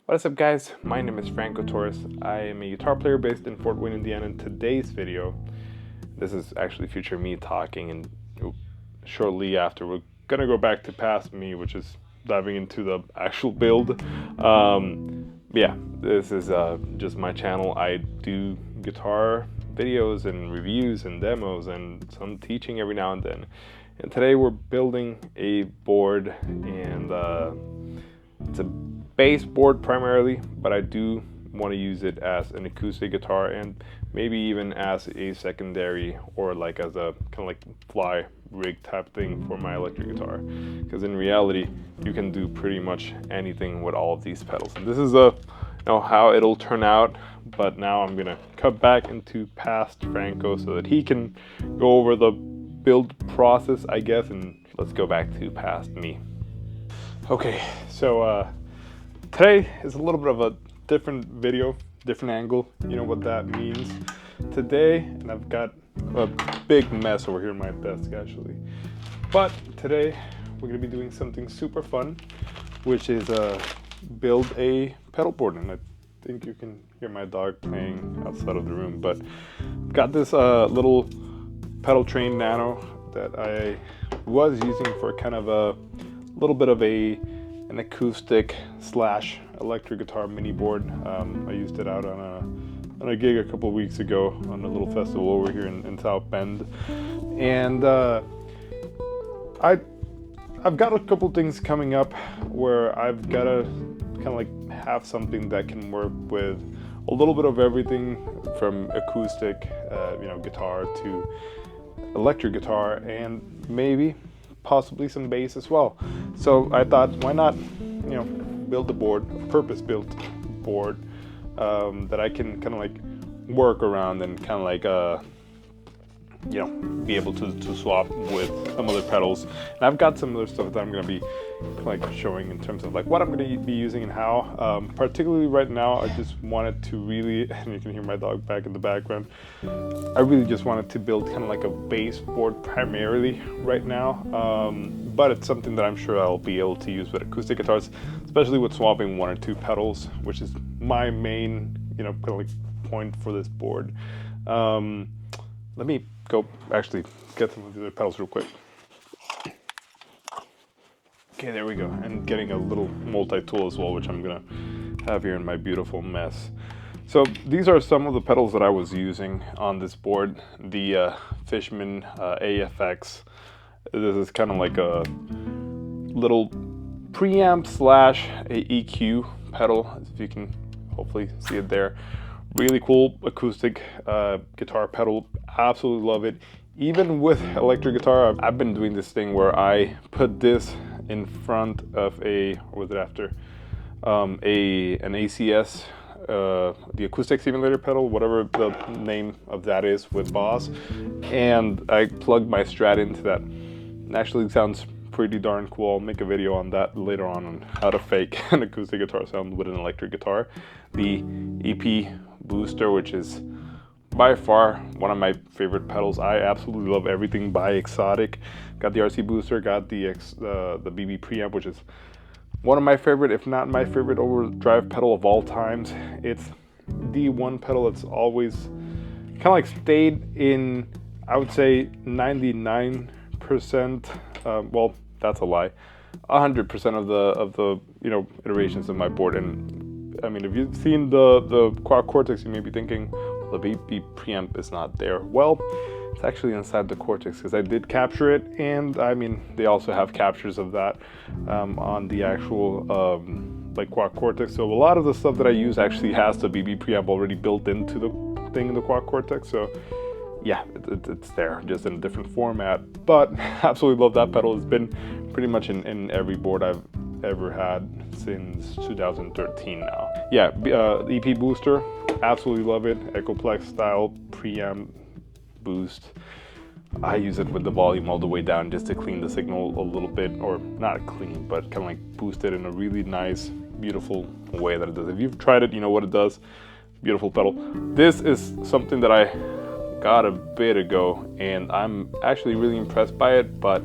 What is up, guys? My name is Franco Torres. I am a guitar player based in Fort Wayne, Indiana. In today's video, this is actually future me talking, and shortly after we're gonna go back to past me, which is diving into the actual build. Yeah, this is just my channel. I do guitar videos and reviews and demos and some teaching every now and then. And today we're building a board, and it's a bass board primarily, but I do want to use it as an acoustic guitar and maybe even as a secondary, or like as a kind of like fly rig type thing for my electric guitar, because in reality you can do pretty much anything with all of these pedals. And this is how it'll turn out, but now I'm gonna cut back into past Franco so that he can go over the build process, I guess, and let's go back to past me. Okay, so today is a little bit of a different video, different angle. You know what that means. Today, and I've got a big mess over here on my desk actually, but today we're gonna be doing something super fun, which is build a pedal board. And I think you can hear my dog playing outside of the room, but I've got this little pedal train nano that I was using for kind of a little bit of an acoustic slash electric guitar mini board. I used it out on a gig a couple weeks ago on a little festival over here in South Bend, and I've got a couple things coming up where I've got to kind of like have something that can work with a little bit of everything from acoustic, guitar to electric guitar, and maybe possibly some bass as well. So I thought, why not, build a board, a purpose-built board that I can kind of like work around and kind of like be able to swap with some other pedals. And I've got some other stuff that I'm going to be like showing in terms of like what I'm going to be using and how. Particularly right now, I just wanted to really, and you can hear my dog back in the background, I really just wanted to build kind of like a bass board primarily right now. But it's something that I'm sure I'll be able to use with acoustic guitars, especially with swapping one or two pedals, which is my main, kind of like point for this board. Let me go actually get some of the other pedals real quick. Okay, there we go. And getting a little multi-tool as well, which I'm gonna have here in my beautiful mess. So these are some of the pedals that I was using on this board. The Fishman AFX. This is kind of like a little preamp slash a EQ pedal, if you can hopefully see it there. Really cool acoustic guitar pedal. Absolutely love it. Even with electric guitar, I've been doing this thing where I put this in front of an ACS, the acoustic simulator pedal, whatever the name of that is with Boss, and I plugged my Strat into that. It actually sounds pretty darn cool. I'll make a video on that later on how to fake an acoustic guitar sound with an electric guitar. The EP booster, which is by far one of my favorite pedals. I absolutely love everything by Exotic. Got the RC booster, got the BB preamp, which is one of my favorite, if not my favorite overdrive pedal of all times. It's the one pedal that's always kind of like stayed in, I would say 99%, well, that's a lie, 100% of the iterations of my board. And I mean, if you've seen the Quad Cortex, you may be thinking, the BB preamp is not there. Well, it's actually inside the Cortex, because I did capture it, and I mean, they also have captures of that on the actual like Quad Cortex. So a lot of the stuff that I use actually has the BB preamp already built into the thing in the Quad Cortex. So yeah, it's there, just in a different format. But absolutely love that pedal. It's been pretty much in every board I've ever had since 2013 now. Yeah, EP booster, absolutely love it. Echoplex style preamp boost. I use it with the volume all the way down just to clean the signal a little bit, or not clean, but kind of like boost it in a really nice, beautiful way that it does. If you've tried it, you know what it does. Beautiful pedal. This is something that I got a bit ago, and I'm actually really impressed by it, but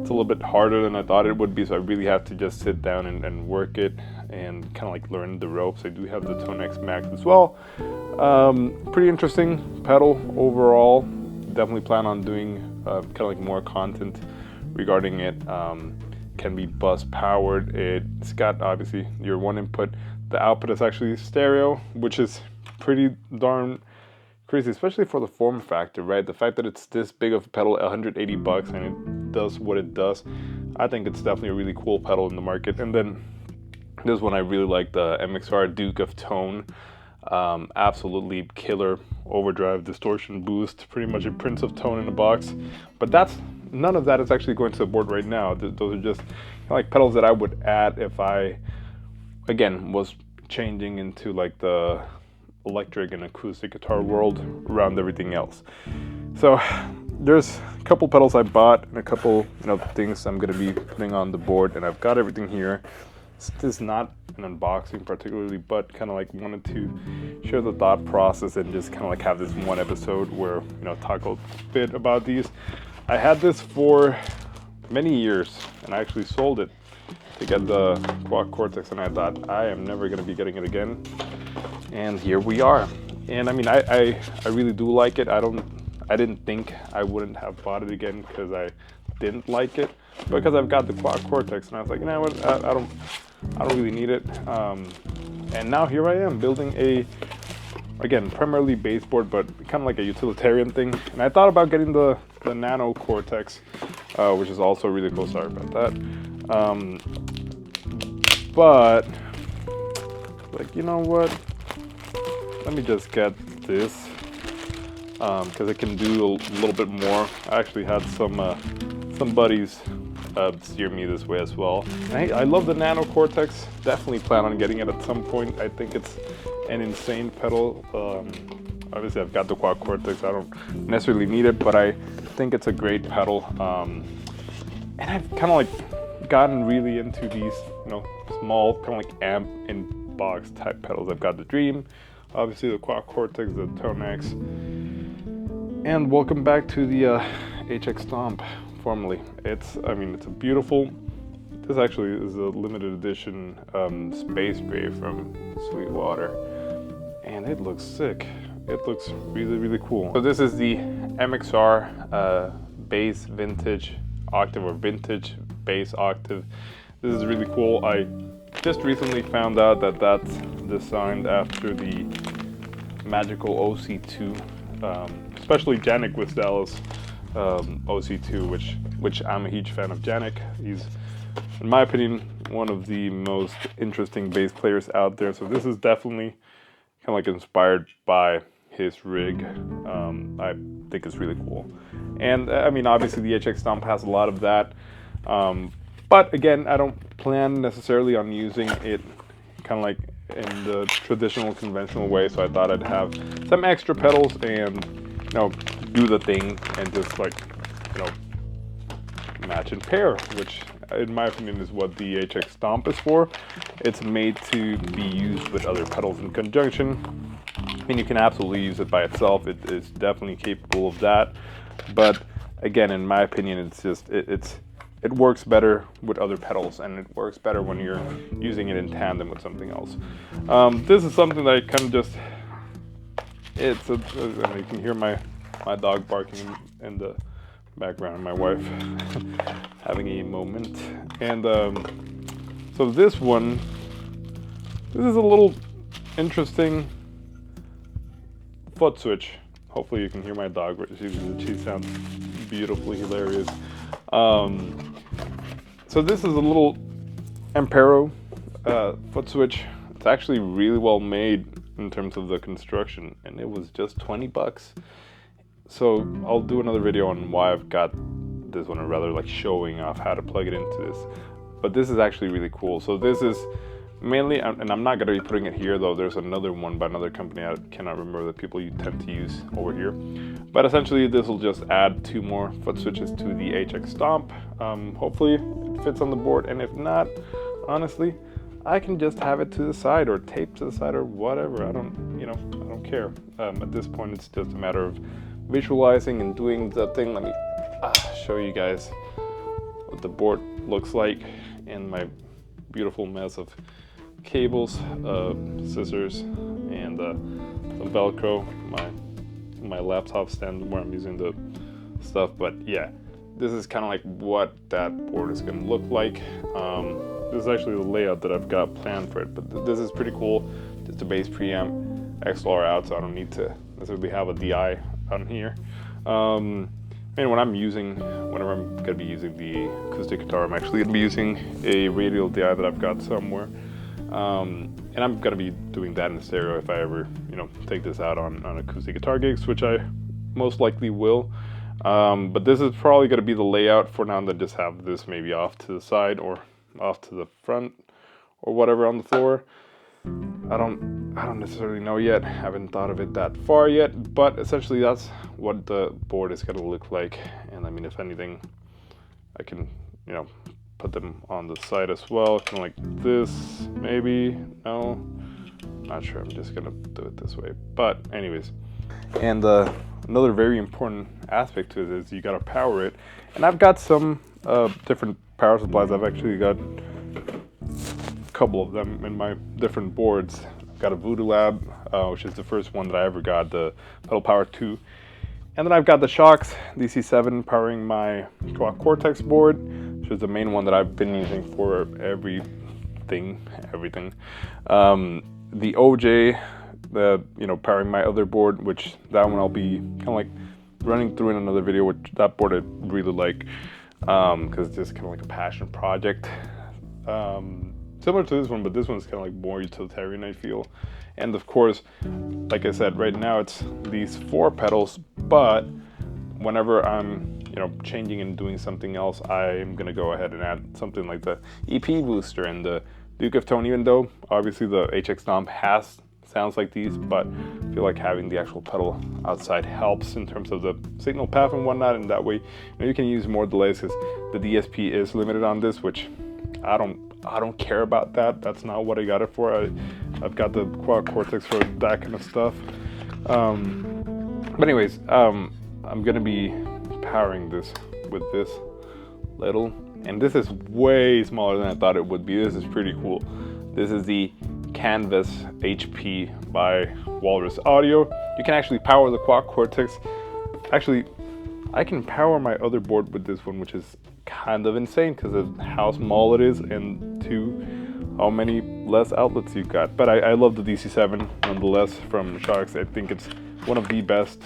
it's a little bit harder than I thought it would be, so I really have to just sit down and work it. and kind of like learn the ropes. I do have the Tone X Max as well. Pretty interesting pedal overall. Definitely plan on doing kind of like more content regarding it. Can be bus powered. It's got obviously your one input. The output is actually stereo, which is pretty darn crazy, especially for the form factor, right? The fact that it's this big of a pedal, $180, and it does what it does. I think it's definitely a really cool pedal in the market. And then this one I really like, the MXR Duke of Tone. Absolutely killer overdrive, distortion, boost, pretty much a Prince of Tone in a box. But none of that is actually going to the board right now. Those are just kind of like pedals that I would add if I, again, was changing into like the electric and acoustic guitar world around everything else. So there's a couple pedals I bought and a couple things I'm going to be putting on the board, and I've got everything here. This is not an unboxing particularly, but kind of like wanted to share the thought process and just kind of like have this one episode where talk a bit about these. I had this for many years and I actually sold it to get the Quad Cortex, and I thought I am never going to be getting it again, and here we are. And I mean, I really do like it. I didn't think I wouldn't have bought it again because I didn't like it, because I've got the Quad Cortex and I was like, you know what, I don't really need it. And now here I am building again, primarily baseboard, but kind of like a utilitarian thing. And I thought about getting the Nano Cortex, which is also really cool. Sorry about that. But like, you know what? Let me just get this because it can do a little bit more. I actually had some buddies steer me this way as well. I love the Nano Cortex. Definitely plan on getting it at some point. I think it's an insane pedal. Obviously I've got the Quad Cortex. I don't necessarily need it, but I think it's a great pedal. And I've kind of like gotten really into these, small kind of like amp in box type pedals. I've got the Dream, obviously the Quad Cortex, the Tone X, and welcome back to the HX Stomp. Formerly, it's a beautiful. This actually is a limited edition space gray from Sweetwater, and it looks sick. It looks really, really cool. So this is the MXR Bass Vintage Octave, or Vintage Bass Octave. This is really cool. I just recently found out that that's designed after the magical OC2, especially Janik Wisdala's OC2, which I'm a huge fan of Janik. He's, in my opinion, one of the most interesting bass players out there. So this is definitely kind of like inspired by his rig. I think it's really cool. And I mean, obviously the HX Stomp has a lot of that. But again, I don't plan necessarily on using it kind of like in the traditional conventional way. So I thought I'd have some extra pedals and, do the thing and just like, match and pair, which in my opinion is what the HX Stomp is for. It's made to be used with other pedals in conjunction. I mean, you can absolutely use it by itself. It is definitely capable of that. But again, in my opinion, it's just, it works better with other pedals, and it works better when you're using it in tandem with something else. This is something that I kind of just, you can hear my dog barking in the background, my wife having a moment. And so this is a little interesting foot switch. Hopefully you can hear my dog. She sounds beautifully hilarious. So this is a little Ampero foot switch. It's actually really well made in terms of the construction, and it was just 20 bucks. So I'll do another video on why I've got this one, or rather like showing off how to plug it into this. But this is actually really cool. So this is mainly, and I'm not going to be putting it here though, there's another one by another company I cannot remember the people you tend to use over here. But essentially this will just add 2 more foot switches to the HX Stomp. Hopefully it fits on the board, and if not, honestly, I can just have it to the side or tape to the side or whatever. I don't care. At this point it's just a matter of visualizing and doing the thing. Let me show you guys what the board looks like in my beautiful mess of cables, scissors, and some Velcro. My laptop stand where I'm using the stuff. But yeah, this is kind of like what that board is going to look like. This is actually the layout that I've got planned for it, but this is pretty cool. Just a bass preamp, XLR out, so I don't need to necessarily have a DI on here. And whenever I'm gonna be using the acoustic guitar, I'm actually gonna be using a radial DI that I've got somewhere. And I'm gonna be doing that in stereo if I ever, take this out on acoustic guitar gigs, which I most likely will. But this is probably gonna be the layout for now, and then just have this maybe off to the side or off to the front or whatever on the floor. I don't necessarily know yet. I haven't thought of it that far yet, but essentially that's what the board is gonna look like. And I mean, if anything, I can, put them on the side as well, kind of like this, maybe. No, not sure. I'm just gonna do it this way. But anyways, and another very important aspect to it is you gotta power it. And I've got some different power supplies. I've actually got a couple of them in my different boards. I've got a Voodoo Lab, which is the first one that I ever got, the Pedal Power 2. And then I've got the Shocks DC7 powering my Quad Cortex board, which is the main one that I've been using for everything. The OJ, powering my other board, which that one I'll be kind of like running through in another video, which that board I really like. Because it's just kind of like a passion project, similar to this one, but this one's kind of like more utilitarian, I feel. And of course, like I said, right now it's these 4 pedals, but whenever I'm changing and doing something else, I'm gonna go ahead and add something like the EP booster and the Duke of Tone, even though obviously the HX Stomp has sounds like these, but I feel like having the actual pedal outside helps in terms of the signal path and whatnot, and that way you can use more delays, because the DSP is limited on this, which I don't care about that. That's not what I got it for. I've got the Quad Cortex for that kind of stuff. But anyways, I'm gonna be powering this with this little, and this is way smaller than I thought it would be. This is pretty cool. This is the Canvas HP by Walrus Audio. You can actually power the Quad Cortex. Actually, I can power my other board with this one, which is kind of insane because of how small it is and how many less outlets you've got. But I love the DC7 nonetheless from Shocks. I think it's one of the best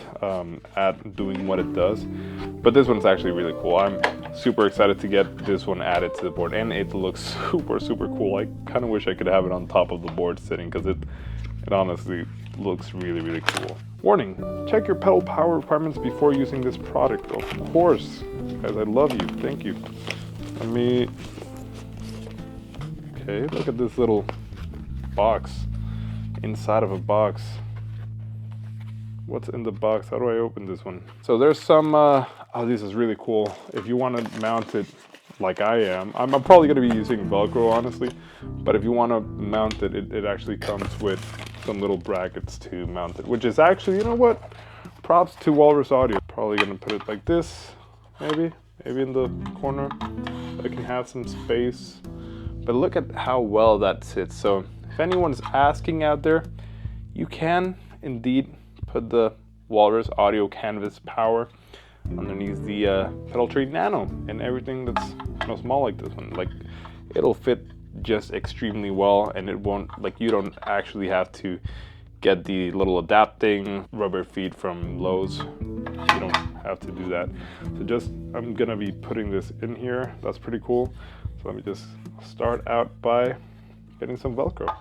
at doing what it does. But this one's actually really cool. I'm super excited to get this one added to the board, and it looks super cool. I kind of wish I could have it on top of the board sitting, because it honestly looks really cool. Warning, check your pedal power requirements before using this product. Of course, guys, I love you. Thank you. Okay, look at this little box inside of a box. What's in the box? How do I open this one? So there's some, oh, this is really cool. If you want to mount it like I am, I'm probably going to be using Velcro, honestly. But if you want to mount it, it actually comes with some little brackets to mount it, which is actually, you know what? Props to Walrus Audio. Probably going to put it like this, maybe in the corner. I can have some space. But look at how well that sits. So if anyone's asking out there, you can indeed put the Walrus Audio Canvas power underneath the Pedal Tree Nano, and everything that's small like this one, like it'll fit just extremely well, and it won't, like, you don't actually have to get the little adapting rubber feet from Lowe's. You don't have to do that. So just, I'm gonna be putting this in here. That's pretty cool. So let me just start out by getting some Velcro,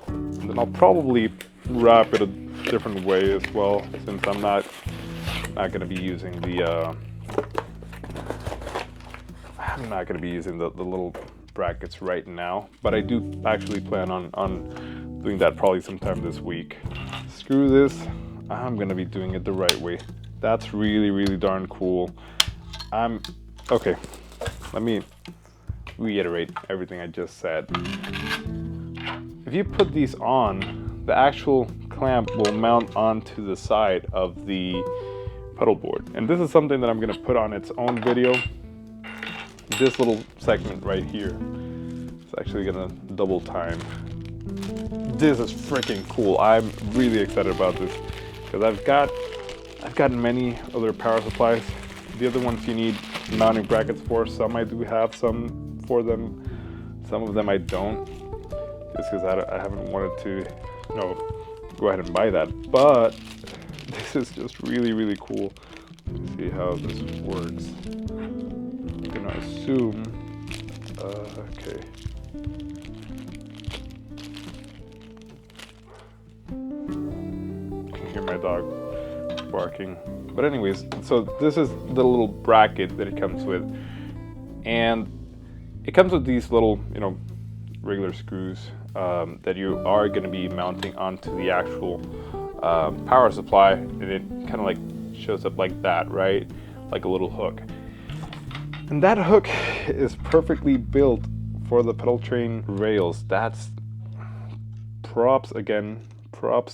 and then I'll probably wrap it a different way as well, since I'm not gonna be using the the little brackets right now, but I do actually plan on doing that probably sometime this week. Screw this, I'm gonna be doing it the right way. That's really darn cool. Okay, let me reiterate everything I just said. If you put these on, the actual clamp will mount onto the side of the pedal board. And this is something that I'm gonna put on its own video. This little segment right here is actually gonna double time this is freaking cool. I'm really excited about this because I've gotten many other power supplies. The other ones you need mounting brackets for. Some I do have some for them. Some of them I don't, just because I haven't wanted to, go ahead and buy that. But this is just really, really cool. Let's see how this works. I'm gonna assume, okay. You can hear my dog barking. But anyways, so this is the little bracket that it comes with. And it comes with these little, regular screws that you are going to be mounting onto the actual power supply, and it kind of like shows up like that, right? Like a little hook. And that hook is perfectly built for the pedal train rails. That's props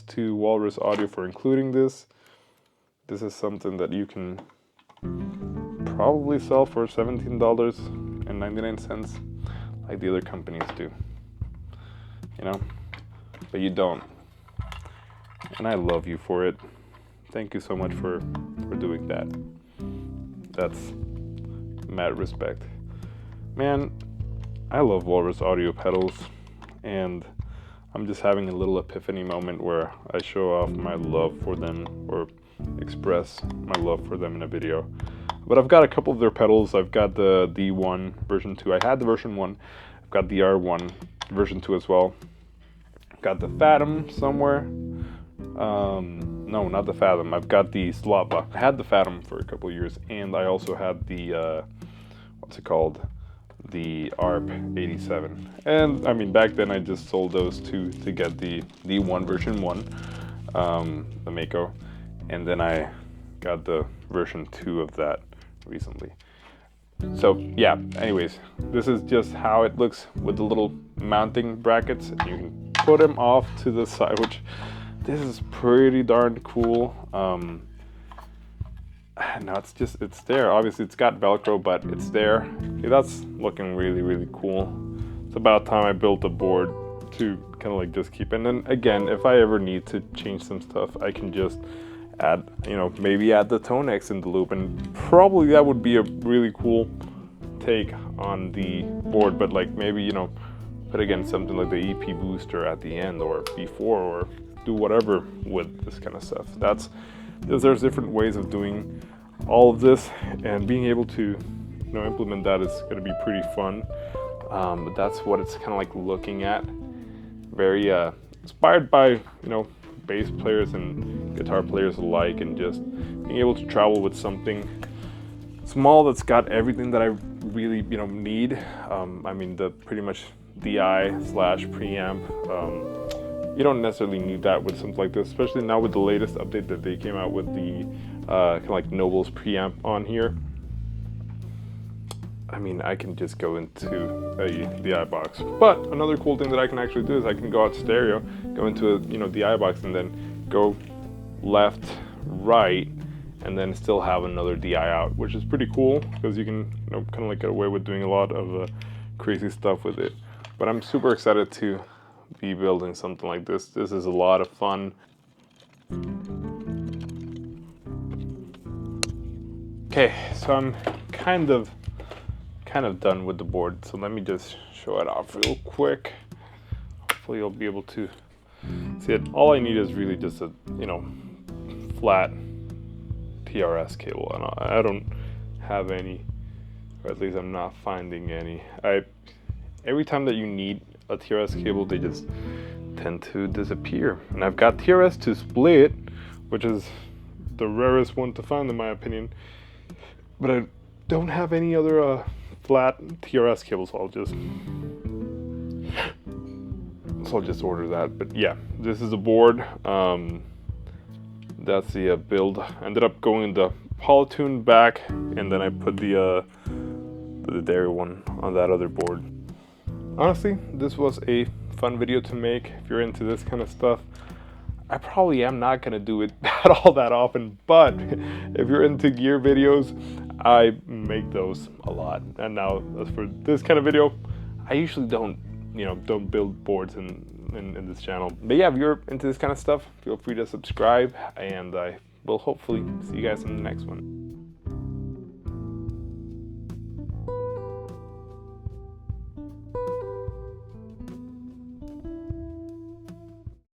to Walrus Audio for including this. This is something that you can probably sell for $17.99 like the other companies do, but you don't, and I love you for it. Thank you so much for doing that. That's mad respect, man. I love Walrus Audio pedals, and I'm just having a little epiphany moment where I show off my love for them, or express my love for them in a video. But I've got a couple of their pedals. I've got the D1 version 2. I had the version 1. I've got the R1 version 2 as well. Got the Fathom somewhere. No, not the Fathom. I've got the Slava. I had the Fathom for a couple of years, and I also had the what's it called? The ARP 87. And I mean, back then I just sold those two to get the D1 version 1, the Mako, and then I got the version 2 of that recently. So yeah, anyways, this is just how it looks with the little mounting brackets. You can put them off to the side, which this is pretty darn cool. No, it's there. Obviously it's got Velcro, but it's there. Okay, that's looking really, really cool. It's about time I built a board to kind of like just keep. And then again, if I ever need to change some stuff, I can just add, maybe add the Tonex in the loop, and probably that would be a really cool take on the board. But like maybe, put again something like the EP booster at the end or before, or do whatever with this kind of stuff. There's different ways of doing all of this, and being able to implement that is going to be pretty fun. But that's what it's kind of like looking at. Very inspired by bass players and guitar players alike, and just being able to travel with something small that's got everything that I really need. I mean, the pretty much DI/preamp. You don't necessarily need that with something like this, especially now with the latest update that they came out with the kind of like Noble's preamp on here. I mean, I can just go into a DI box. But another cool thing that I can actually do is I can go out stereo, go into a DI box, and then go left, right, and then still have another DI out, which is pretty cool because you can kind of like get away with doing a lot of crazy stuff with it. But I'm super excited to be building something like this. This is a lot of fun. Okay, so I'm kind of done with the board, so let me just show it off real quick. Hopefully you'll be able to see it. All I need is really just a flat TRS cable, and I don't have any, or at least I'm not finding any. Every time that you need a TRS cable, they just tend to disappear. And I've got TRS to split, which is the rarest one to find in my opinion, but I don't have any other flat TRS cables, so I'll just order that. But yeah, this is the board. That's the build. I ended up going the Polytune back, and then I put the Dairy one on that other board. Honestly, this was a fun video to make. If you're into this kind of stuff, I probably am not gonna do it all that often, but if you're into gear videos, I make those a lot. And now, as for this kind of video, I usually don't you know, don't build boards in this channel. But yeah, if you're into this kind of stuff, feel free to subscribe, and I will hopefully see you guys in the next one.